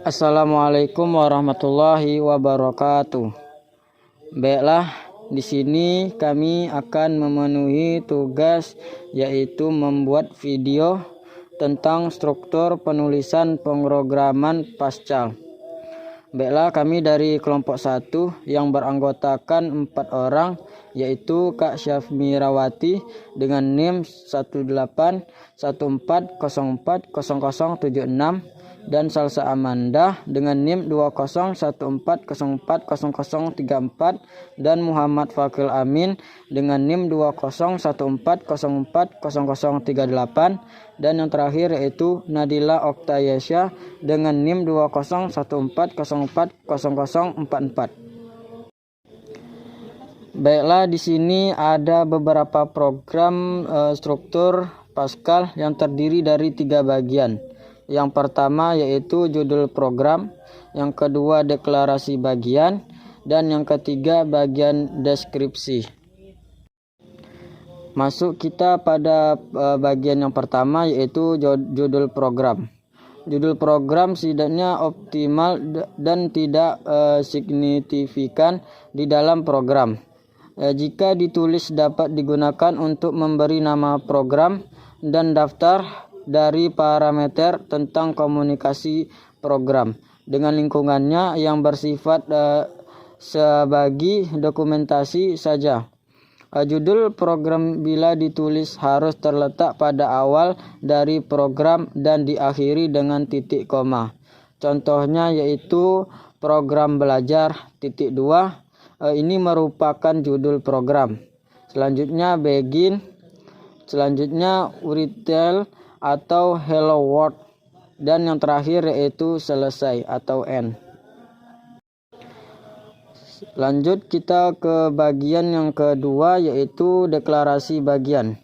Assalamualaikum warahmatullahi wabarakatuh. Baiklah, di sini kami akan memenuhi tugas yaitu membuat video tentang struktur penulisan pemrograman Pascal. Baiklah, kami dari kelompok 1 yang beranggotakan 4 orang, yaitu Kak Syafmirawati dengan NIM 18140400076 dan Salsa Amanda dengan NIM 20140400034 dan Muhammad Fakil Amin dengan NIM 20140400038 dan yang terakhir yaitu Nadila Oktayesya dengan NIM 20140400044. Baiklah, di sini ada beberapa program struktur Pascal yang terdiri dari 3 bagian. Yang pertama yaitu judul program, yang kedua deklarasi bagian, dan yang ketiga bagian deskripsi. Masuk kita pada bagian yang pertama yaitu judul program. Judul program setidaknya optimal dan tidak signifikan di dalam program. Jika ditulis dapat digunakan untuk memberi nama program dan daftar dari parameter tentang komunikasi program dengan lingkungannya yang bersifat sebagai dokumentasi saja. Judul program bila ditulis harus terletak pada awal dari program dan diakhiri dengan titik koma. Contohnya yaitu program belajar titik 2. Ini merupakan judul program. Selanjutnya begin. Selanjutnya url atau hello world, dan yang terakhir yaitu selesai atau end. Lanjut kita ke bagian yang kedua yaitu deklarasi bagian.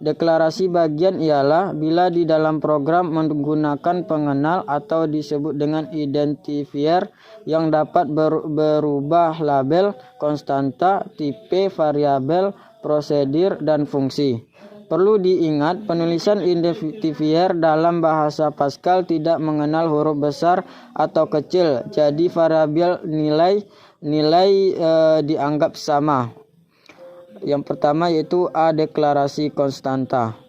Deklarasi bagian ialah bila di dalam program menggunakan pengenal atau disebut dengan identifier yang dapat berubah label, konstanta, tipe, variabel, prosedur, dan fungsi. Perlu diingat, penulisan identifier dalam bahasa Pascal tidak mengenal huruf besar atau kecil, jadi variabel nilai dianggap sama. Yang pertama yaitu A. Deklarasi konstanta.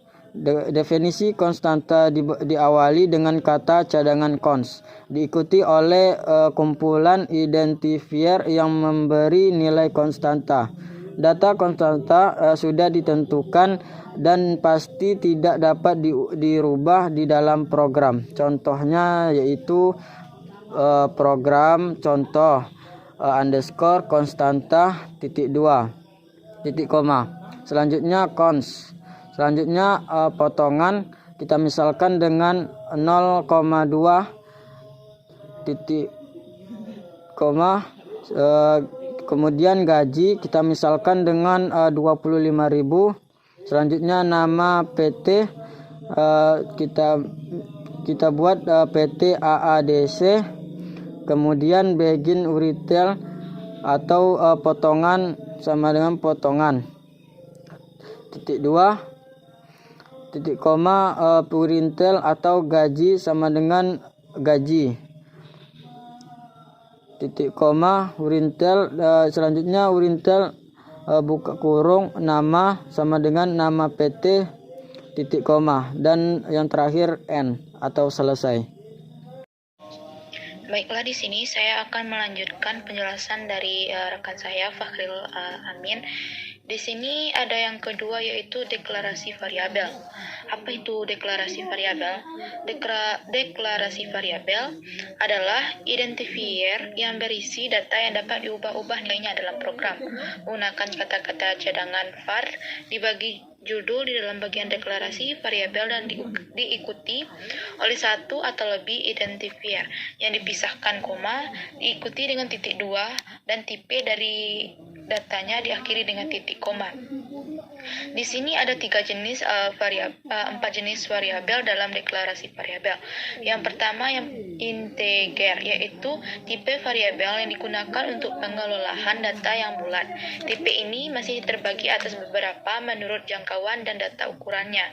Definisi konstanta diawali dengan kata cadangan cons, diikuti oleh kumpulan identifier yang memberi nilai konstanta. Data konstanta sudah ditentukan dan pasti tidak dapat dirubah di dalam program. Contohnya yaitu program contoh underscore konstanta titik 2 titik koma. Selanjutnya cons. Selanjutnya potongan kita misalkan dengan 0,2 titik koma. Kemudian gaji kita misalkan dengan 25.000. Selanjutnya nama PT kita buat PT AADC. Kemudian begin retail atau potongan sama dengan potongan. Titik 2 titik koma retail atau gaji sama dengan gaji. Titik koma retail, selanjutnya retail buka kurung nama sama dengan nama PT titik koma, dan yang terakhir N atau selesai. Baiklah, di sini saya akan melanjutkan penjelasan dari rekan saya Fakhril Amin. Di sini ada yang kedua yaitu deklarasi variabel. Apa itu deklarasi variabel? Deklarasi variabel adalah identifier yang berisi data yang dapat diubah-ubah nilainya dalam program. Menggunakan kata-kata cadangan var dibagi judul di dalam bagian deklarasi variabel dan diikuti oleh satu atau lebih identifier yang dipisahkan koma, diikuti dengan titik 2 dan tipe dari datanya diakhiri dengan titik koma. Di sini ada empat jenis variabel dalam deklarasi variabel. Yang pertama yang integer, yaitu tipe variabel yang digunakan untuk pengelolaan data yang bulat. Tipe ini masih terbagi atas beberapa menurut jangkauan dan data ukurannya.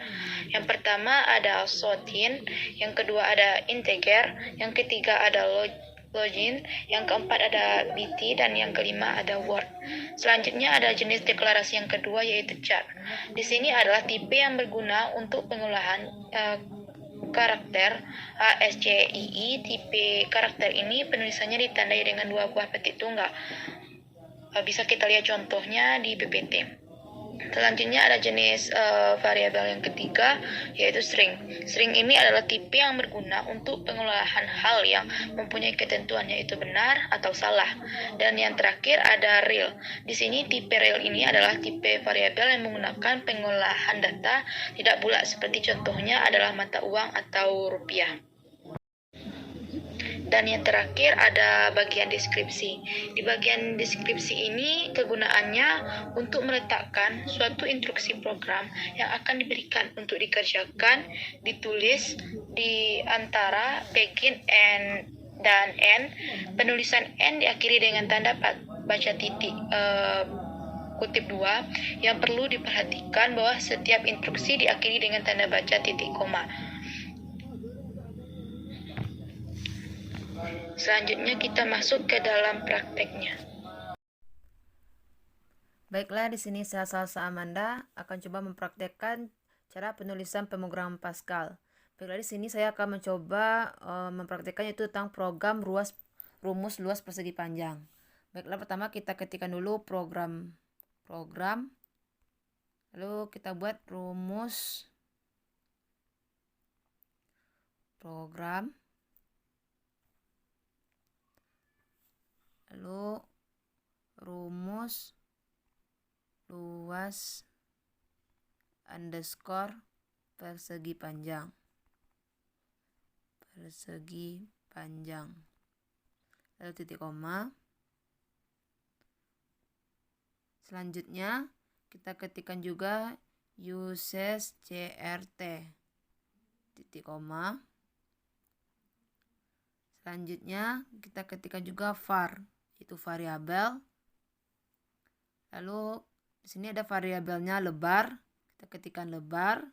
Yang pertama ada floating, yang kedua ada integer, yang ketiga ada login, yang keempat ada BT, dan yang kelima ada word. Selanjutnya ada jenis deklarasi yang kedua yaitu char. Di sini adalah tipe yang berguna untuk pengolahan karakter ASCII. Tipe karakter ini penulisannya ditandai dengan 2 buah petik tunggal. Bisa kita lihat contohnya di PPT. Selanjutnya ada jenis variabel yang ketiga yaitu string. String ini adalah tipe yang berguna untuk pengolahan hal yang mempunyai ketentuan yaitu benar atau salah. Dan yang terakhir ada real. Di sini tipe real ini adalah tipe variabel yang menggunakan pengolahan data tidak bulat, seperti contohnya adalah mata uang atau rupiah. Dan yang terakhir ada bagian deskripsi. Di bagian deskripsi ini kegunaannya untuk meletakkan suatu instruksi program yang akan diberikan untuk dikerjakan, ditulis di antara begin dan end. Penulisan end diakhiri dengan tanda baca titik kutip 2. Yang perlu diperhatikan bahwa setiap instruksi diakhiri dengan tanda baca titik koma. Selanjutnya kita masuk ke dalam prakteknya. Baiklah, di sini saya Salsa Amanda akan coba mempraktekkan cara penulisan pemrograman Pascal. Baiklah, di sini saya akan mencoba mempraktekkan yaitu tentang program rumus luas persegi panjang. Baiklah, pertama kita ketikkan dulu program. Lalu kita buat rumus program. Lalu rumus luas underscore persegi panjang. Lalu titik koma. Selanjutnya kita ketikkan juga uses crt titik koma. Selanjutnya kita ketikkan juga var, itu variabel. Lalu di sini ada variabelnya lebar. Kita ketikkan lebar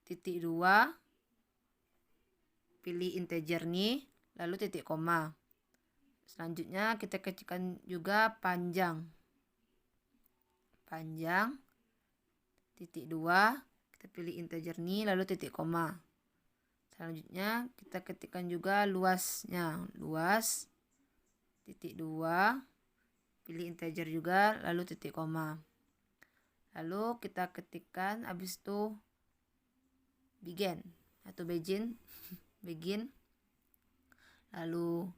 titik 2, pilih integer nih, lalu titik koma. Selanjutnya kita ketikkan juga panjang titik 2, kita pilih integer nih, lalu titik koma. Selanjutnya kita ketikkan juga luasnya, luas titik 2, pilih integer juga, lalu titik koma. Lalu kita ketikkan habis itu begin atau begin lalu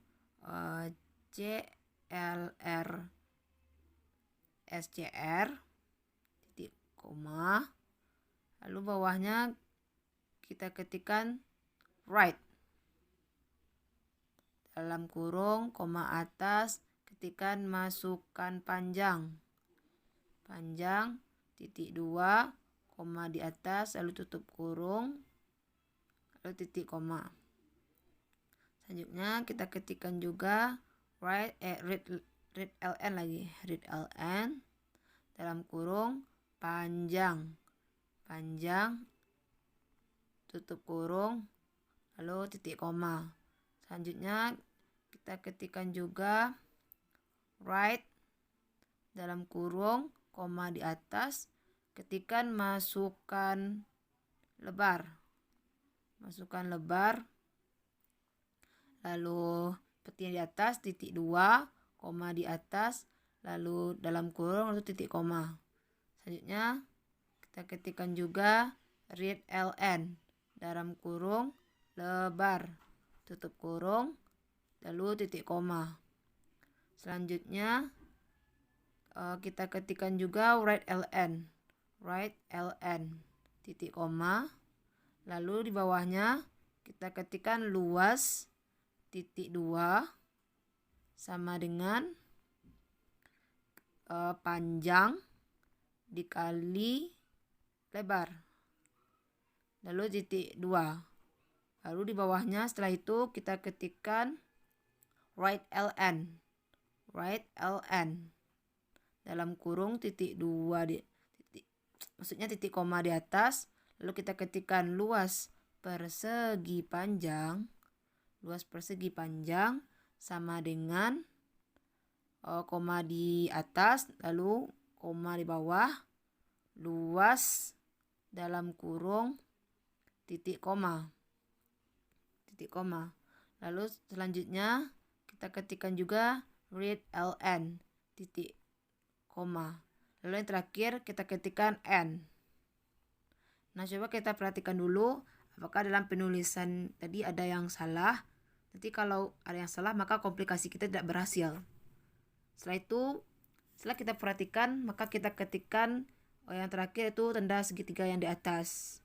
clr scr titik koma. Lalu bawahnya kita ketikkan right dalam kurung koma atas, ketikkan masukkan panjang titik 2, koma di atas, lalu tutup kurung, lalu titik koma. Selanjutnya kita ketikkan juga read ln dalam kurung panjang tutup kurung, lalu titik koma. Selanjutnya kita ketikkan juga right dalam kurung koma di atas, ketikkan masukkan lebar, lalu petik di atas titik 2, koma di atas, lalu dalam kurung, lalu titik koma. Selanjutnya kita ketikkan juga read ln dalam kurung lebar tutup kurung, lalu titik koma. Selanjutnya kita ketikkan juga write ln titik koma. Lalu di bawahnya kita ketikkan luas titik 2 sama dengan panjang dikali lebar. Lalu titik 2. Lalu di bawahnya setelah itu kita ketikkan write ln. Write ln. Dalam kurung titik 2 maksudnya titik koma di atas. Lalu kita ketikkan luas persegi panjang. Luas persegi panjang sama dengan koma di atas, lalu koma di bawah, luas dalam kurung titik koma. Titik koma. Lalu selanjutnya kita ketikkan juga read ln titik koma. Lalu yang terakhir kita ketikkan n. Nah, coba kita perhatikan dulu apakah dalam penulisan tadi ada yang salah. Nanti kalau ada yang salah maka komplikasi kita tidak berhasil. Setelah itu, setelah kita perhatikan, maka kita ketikkan yang terakhir itu tanda segitiga yang di atas.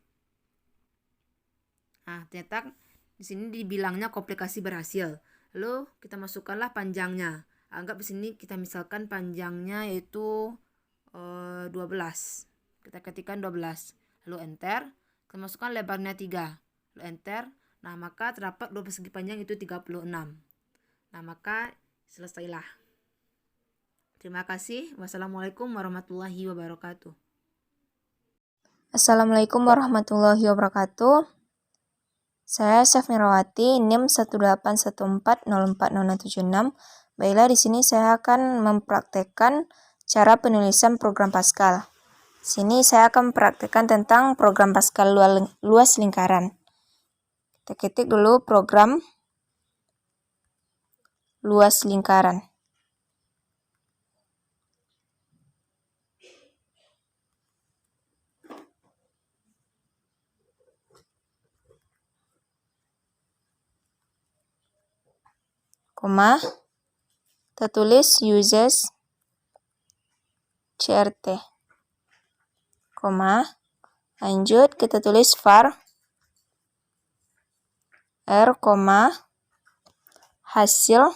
Nah, ternyata di sini dibilangnya komplikasi berhasil. Lalu kita masukkanlah panjangnya. Anggap di sini kita misalkan panjangnya yaitu 12. Kita ketikkan 12. Lalu enter. Kita masukkan lebarnya 3. Lalu enter. Nah, maka terdapat dua persegi panjang itu 36. Nah, maka selesailah. Terima kasih. Wassalamualaikum warahmatullahi wabarakatuh. Assalamualaikum warahmatullahi wabarakatuh. Saya Syafnirawati, NIM 181404076. Baiklah, di sini saya akan mempraktekkan cara penulisan program Pascal. Sini saya akan mempraktekkan tentang program Pascal luas lingkaran. Kita ketik dulu program luas lingkaran. Koma, kita tulis uses CRT, koma, lanjut kita tulis var R, hasil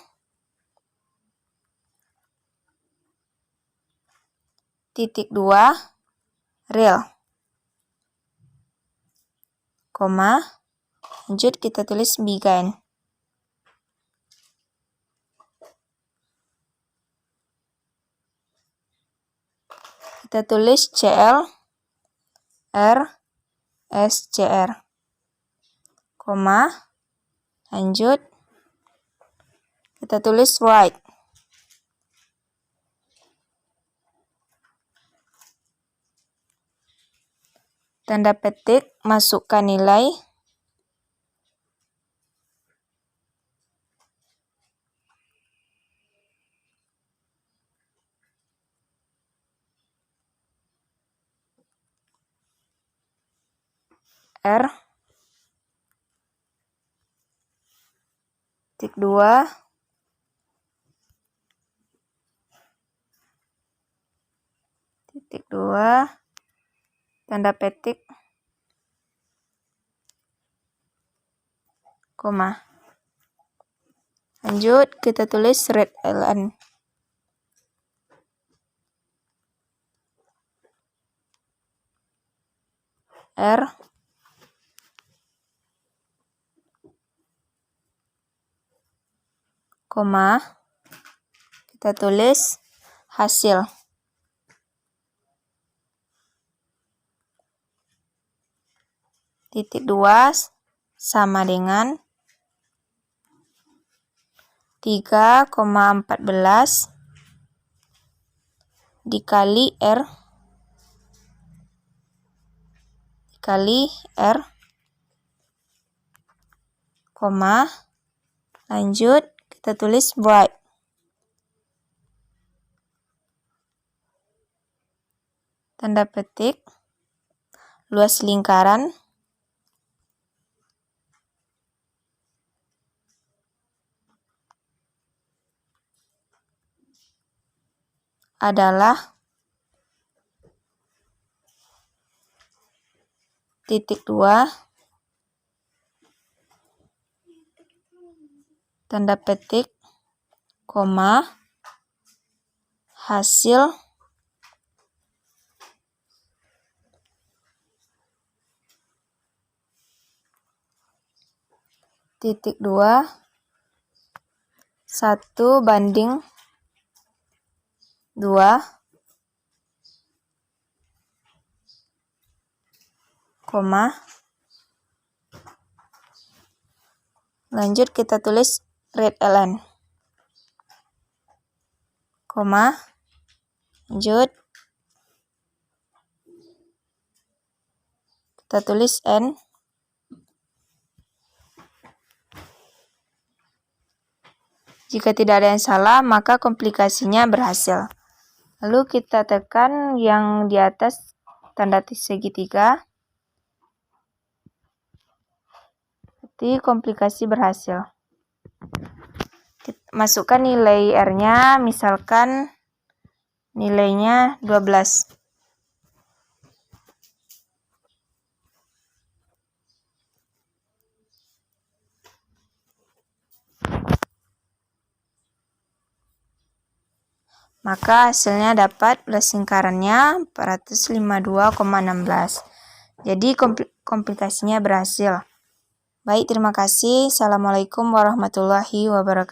titik 2 real, koma, lanjut kita tulis begin. Kita tulis CL R SCR, koma, lanjut kita tulis write. Tanda petik, masukkan nilai. R titik 2 titik 2 tanda petik koma, lanjut kita tulis read ln. R koma, kita tulis hasil. Titik 2 sama dengan 3,14 dikali R koma, lanjut kita tulis write. Tanda petik, luas lingkaran adalah titik 2 tanda petik koma, hasil titik 2 1/2 koma. Lanjut kita tulis read ln. Koma. Lanjut. Kita tulis n. Jika tidak ada yang salah, maka komplikasinya berhasil. Lalu kita tekan yang di atas tanda segitiga. Berarti komplikasi berhasil. Masukkan nilai R-nya, misalkan nilainya 12. Maka hasilnya dapat belas lingkarannya 452,16. Jadi komplikasinya berhasil. Baik, terima kasih. Assalamualaikum warahmatullahi wabarakatuh.